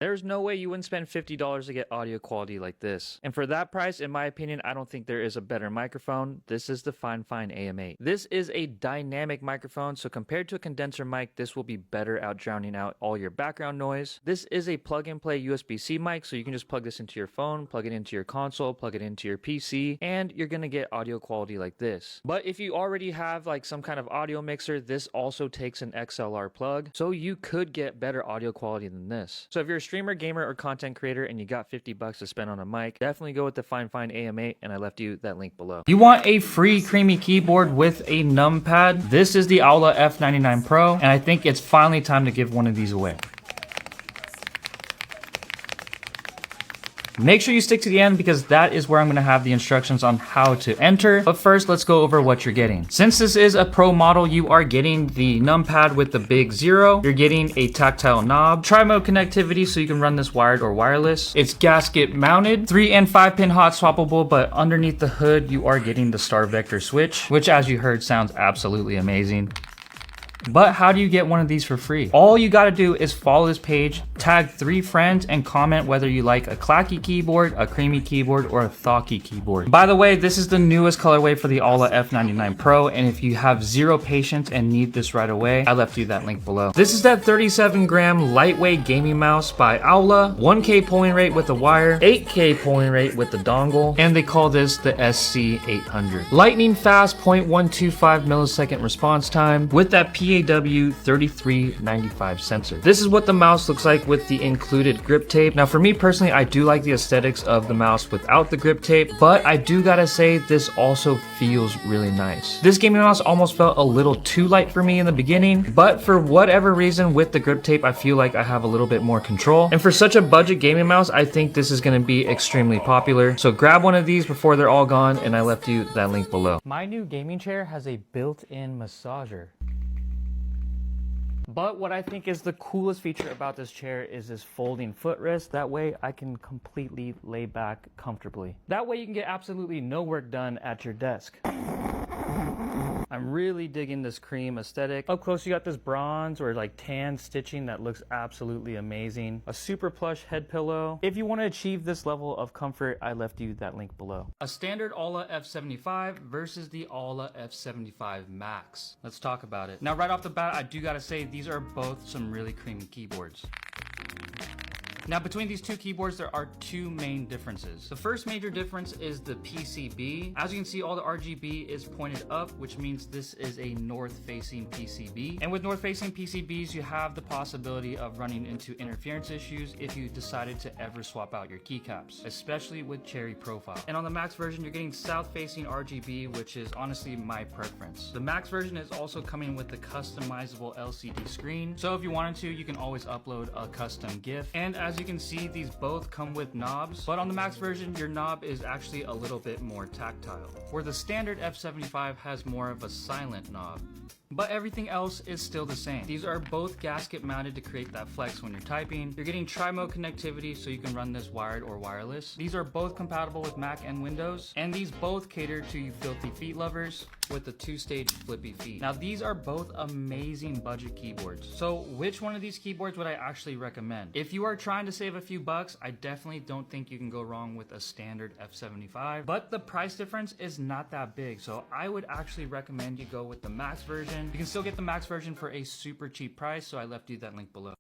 There's no way you wouldn't spend $50 to get audio quality like this. And for that price, in my opinion, I don't think there is a better microphone. This is the Fifine AM8. This is a dynamic microphone, so compared to a condenser mic, this will be better at drowning out all your background noise. This is a plug-and-play USB-C mic, so you can just plug this into your phone, plug it into your console, plug it into your PC, and you're gonna get audio quality like this. But if you already have like some kind of audio mixer, this also takes an XLR plug, so you could get better audio quality than this. So if you're a streamer, gamer, or content creator and you got $50 to spend on a mic, definitely go with the Fifine AM8, and I left you that link below. You want a free creamy keyboard with a numpad? This is the Aula F99 Pro, and I think it's finally time to give one of these away. Make sure you stick to the end because that is where I'm going to have the instructions on how to enter. But first, let's go over what you're getting. Since this is a pro model, you are getting the numpad with the big 0. You're getting a tactile knob, tri-mode connectivity so you can run this wired or wireless. It's gasket mounted, 3 and 5 pin hot swappable, but underneath the hood, you are getting the star vector switch, which as you heard sounds absolutely amazing. But how do you get one of these for free? All you gotta do is follow this page, tag 3 friends, and comment whether you like a clacky keyboard, a creamy keyboard, or a thocky keyboard. By the way, this is the newest colorway for the Aula F99 Pro, and if you have 0 patience and need this right away, I left you that link below. This is that 37-gram lightweight gaming mouse by Aula, 1K polling rate with the wire, 8K polling rate with the dongle, and they call this the SC800. Lightning fast 0.125 millisecond response time with that PAW 3395 sensor. This is what the mouse looks like with the included grip tape. Now for me personally, I do like the aesthetics of the mouse without the grip tape, but I do gotta say this also feels really nice. This gaming mouse almost felt a little too light for me in the beginning, but for whatever reason with the grip tape, I feel like I have a little bit more control. And for such a budget gaming mouse, I think this is gonna be extremely popular. So grab one of these before they're all gone, and I left you that link below. My new gaming chair has a built-in massager. But what I think is the coolest feature about this chair is this folding footrest. That way I can completely lay back comfortably. That way you can get absolutely no work done at your desk. I'm really digging this cream aesthetic. Up close you got this bronze or like tan stitching that looks absolutely amazing. A super plush head pillow. If you want to achieve this level of comfort, I left you that link below. A standard Aula F75 versus the Aula F75 Max. Let's talk about it. Now right off the bat, I do gotta say these are both some really creamy keyboards. Now between these two keyboards there are 2 main differences. The first major difference is the PCB. As you can see, all the RGB is pointed up, which means this is a north-facing PCB. And with north-facing PCBs, you have the possibility of running into interference issues if you decided to ever swap out your keycaps, especially with cherry profile. And on the Max version, you're getting south-facing RGB, which is honestly my preference. The Max version is also coming with the customizable LCD screen. So if you wanted to, you can always upload a custom GIF. And as you can see, these both come with knobs, but on the Max version, your knob is actually a little bit more tactile, where the standard F75 has more of a silent knob. But everything else is still the same. These are both gasket mounted to create that flex when you're typing. You're getting tri-mode connectivity so you can run this wired or wireless. These are both compatible with Mac and Windows, and these both cater to you filthy feet lovers with the 2-stage flippy feet. Now these are both amazing budget keyboards. So which one of these keyboards would I actually recommend? If you are trying to save a few bucks, I definitely don't think you can go wrong with a standard F75, but the price difference is not that big. So I would actually recommend you go with the Max version. You can still get the Max version for a super cheap price, so I left you that link below.